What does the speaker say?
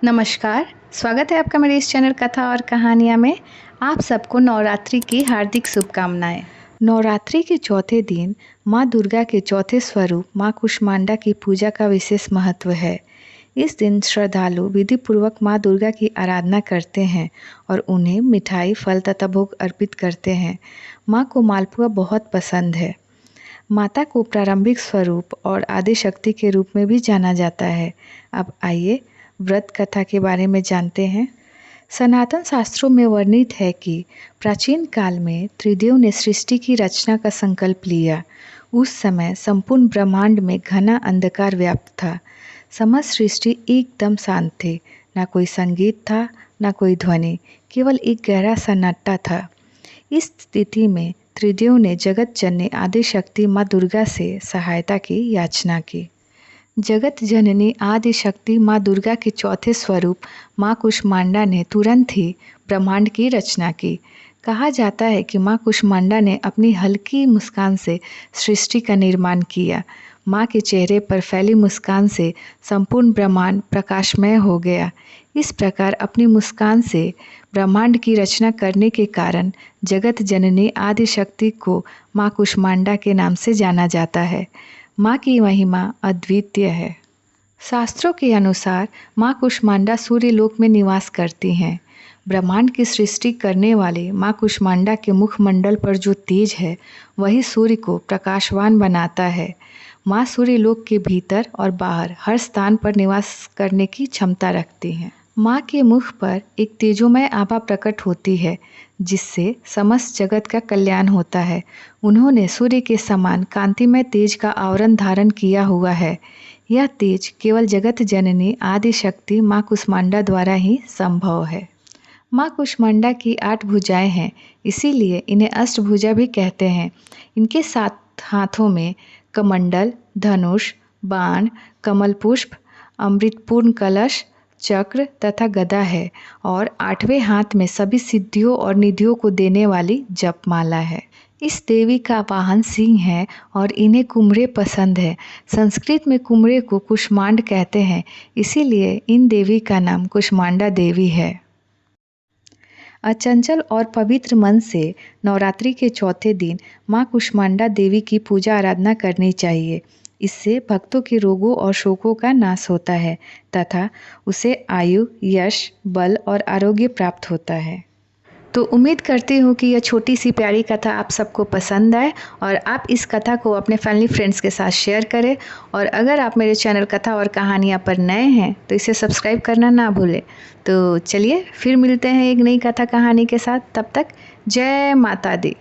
नमस्कार, स्वागत है आपका मेरे इस चैनल कथा और कहानियाँ में। आप सबको नवरात्रि की हार्दिक शुभकामनाएं। नवरात्रि के चौथे दिन माँ दुर्गा के चौथे स्वरूप माँ कुष्मांडा की पूजा का विशेष महत्व है। इस दिन श्रद्धालु विधि पूर्वक माँ दुर्गा की आराधना करते हैं और उन्हें मिठाई, फल तथा भोग अर्पित करते हैं। माँ को मालपुआ बहुत पसंद है। माता को प्रारंभिक स्वरूप और आदि शक्ति के रूप में भी जाना जाता है। अब आइए व्रत कथा के बारे में जानते हैं। सनातन शास्त्रों में वर्णित है कि प्राचीन काल में त्रिदेव ने सृष्टि की रचना का संकल्प लिया। उस समय संपूर्ण ब्रह्मांड में घना अंधकार व्याप्त था। समस्त सृष्टि एकदम शांत थी। ना कोई संगीत था, ना कोई ध्वनि, केवल एक गहरा सन्नाटा था। इस स्थिति में त्रिदेव ने जगत जननी आदि शक्ति माँ दुर्गा से सहायता की याचना की। जगत जननी आदि शक्ति माँ दुर्गा के चौथे स्वरूप माँ कुष्मांडा ने तुरंत ही ब्रह्मांड की रचना की। कहा जाता है कि माँ कुष्मांडा ने अपनी हल्की मुस्कान से सृष्टि का निर्माण किया। माँ के चेहरे पर फैली मुस्कान से संपूर्ण ब्रह्मांड प्रकाशमय हो गया। इस प्रकार अपनी मुस्कान से ब्रह्मांड की रचना करने के कारण जगत जननी आदि शक्ति को माँ कुष्मांडा के नाम से जाना जाता है। माँ की महिमा अद्वितीय है। शास्त्रों के अनुसार माँ कुष्मांडा सूर्य लोक में निवास करती हैं। ब्रह्मांड की सृष्टि करने वाली माँ कुष्मांडा के मुखमंडल पर जो तेज है वही सूर्य को प्रकाशवान बनाता है। माँ सूर्य लोक के भीतर और बाहर हर स्थान पर निवास करने की क्षमता रखती हैं। माँ के मुख पर एक तेजोमय आभा प्रकट होती है जिससे समस्त जगत का कल्याण होता है। उन्होंने सूर्य के समान कांतिमय तेज का आवरण धारण किया हुआ है। यह तेज केवल जगत जननी आदि शक्ति माँ कुष्मांडा द्वारा ही संभव है। माँ कुष्मांडा की 8 भुजाएं हैं, इसीलिए इन्हें अष्टभुजा भी कहते हैं। इनके 7 हाथों में कमंडल, धनुष, बाण, कमल पुष्प, अमृतपूर्ण कलश, चक्र तथा गदा है और 8वें हाथ में सभी सिद्धियों और निधियों को देने वाली जपमाला है। इस देवी का वाहन सिंह है और इन्हें कुम्हरे पसंद है। संस्कृत में कुम्हरे को कुष्मांड कहते हैं, इसीलिए इन देवी का नाम कुष्मांडा देवी है। अचंचल और पवित्र मन से नवरात्रि के चौथे दिन माँ कुष्मांडा देवी की पूजा आराधना करनी चाहिए। इससे भक्तों के रोगों और शोकों का नाश होता है तथा उसे आयु, यश, बल और आरोग्य प्राप्त होता है। तो उम्मीद करती हूँ कि यह छोटी सी प्यारी कथा आप सबको पसंद आए और आप इस कथा को अपने फैमिली फ्रेंड्स के साथ शेयर करें। और अगर आप मेरे चैनल कथा और कहानियाँ पर नए हैं तो इसे सब्सक्राइब करना ना भूलें। तो चलिए फिर मिलते हैं एक नई कथा कहानी के साथ। तब तक जय माता दी।